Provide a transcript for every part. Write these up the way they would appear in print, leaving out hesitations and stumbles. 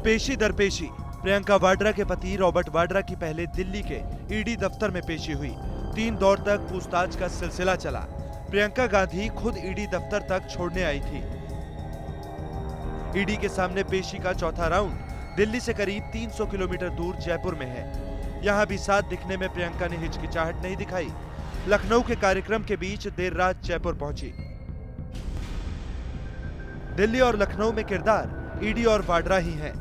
पेशी दर पेशी। प्रियंका वाड्रा के पति रॉबर्ट वाड्रा की पहले दिल्ली के ईडी दफ्तर में पेशी हुई। 3 दौर तक पूछताछ का सिलसिला चला। प्रियंका गांधी खुद ईडी दफ्तर तक छोड़ने आई थी। ईडी के सामने पेशी का चौथा राउंड दिल्ली से करीब 300 किलोमीटर दूर जयपुर में है। यहां भी साथ दिखने में प्रियंका ने हिचकिचाहट नहीं दिखाई। लखनऊ के कार्यक्रम के बीच देर रात जयपुर पहुंची। दिल्ली और लखनऊ में किरदार ईडी और वाड्रा ही हैं।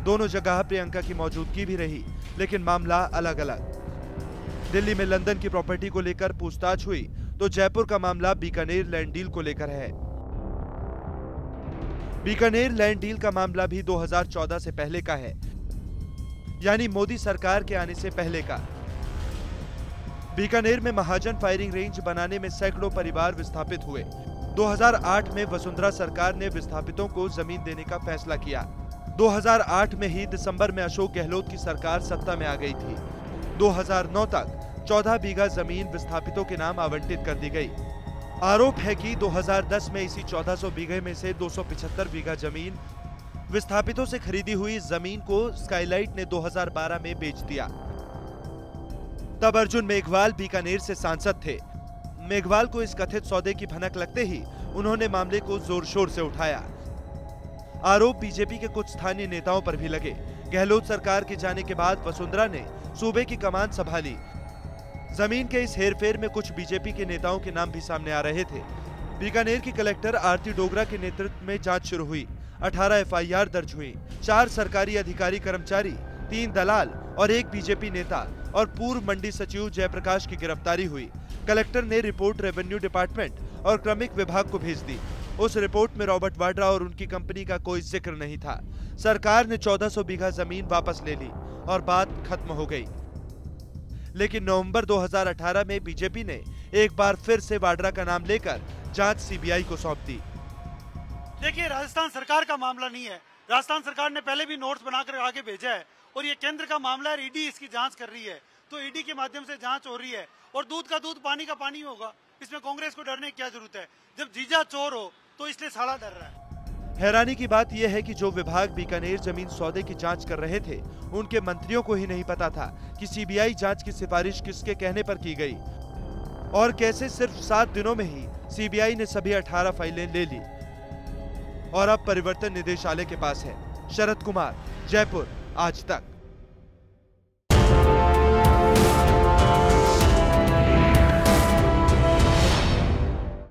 दोनों जगह प्रियंका की मौजूदगी भी रही, लेकिन मामला अलग अलग। दिल्ली में लंदन की प्रॉपर्टी को लेकर पूछताछ हुई तो जयपुर का मामला बीकानेर लैंड डील को लेकर है। बीकानेर लैंड डील का मामला भी 2014 से पहले का है, यानी मोदी सरकार के आने से पहले का। बीकानेर में महाजन फायरिंग रेंज बनाने में सैकड़ों परिवार विस्थापित हुए। 2008 में वसुंधरा सरकार ने विस्थापितों को जमीन देने का फैसला किया। 2008 में ही दिसंबर में अशोक गहलोत की सरकार सत्ता में आ गई थी। 2009 तक 14 बीघा जमीन विस्थापितों के नाम आवंटित कर दी गई। आरोप है कि 2010 में इसी 1400 बीघे में से 275 बीघा जमीन विस्थापितों से खरीदी हुई जमीन को स्काईलाइट ने 2012 में बेच दिया। तब अर्जुन मेघवाल बीकानेर से सांसद थे। मेघवाल को इस कथित सौदे की भनक लगते ही उन्होंने मामले को जोर शोर से उठाया। आरोप बीजेपी के कुछ स्थानीय नेताओं पर भी लगे। गहलोत सरकार के जाने के बाद वसुंधरा ने सूबे की कमान संभाली। जमीन के इस हेरफेर में कुछ बीजेपी के नेताओं के नाम भी सामने आ रहे थे। बीकानेर की कलेक्टर आरती डोगरा के नेतृत्व में जांच शुरू हुई। 18 एफआईआर दर्ज हुई। 4 सरकारी अधिकारी कर्मचारी, 3 दलाल और 1 बीजेपी नेता और पूर्व मंडी सचिव जयप्रकाश की गिरफ्तारी हुई। कलेक्टर ने रिपोर्ट रेवेन्यू डिपार्टमेंट और क्रमिक विभाग को भेज दी। उस रिपोर्ट में रॉबर्ट वाड्रा और उनकी कंपनी का कोई जिक्र नहीं था। सरकार ने 1400 बीघा जमीन वापस ले ली और बात खत्म हो गई। लेकिन नवंबर 2018 में बीजेपी ने एक बार फिर से वाड्रा का नाम लेकर जांच सीबीआई को सौंप दी। देखिए, राजस्थान सरकार का मामला नहीं है। राजस्थान सरकार ने पहले भी नोट्स बनाकर आगे भेजा है और ये केंद्र का मामला है। ईडी इसकी जांच कर रही है, तो ईडी के माध्यम से जांच हो रही है और दूध का दूध पानी का पानी होगा। इसमें कांग्रेस को डरने की क्या जरूरत है? जब जीजा चोर हो तो इसलिए साला डर रहा है। हैरानी की बात यह है कि जो विभाग बीकानेर जमीन सौदे की जांच कर रहे थे, उनके मंत्रियों को ही नहीं पता था कि सीबीआई जांच की सिफारिश किसके कहने पर की गई और कैसे सिर्फ 7 दिनों में ही सीबीआई ने सभी 18 फाइलें ले ली और अब परिवर्तन निदेशालय के पास है। शरद कुमार, जयपुर, आज तक।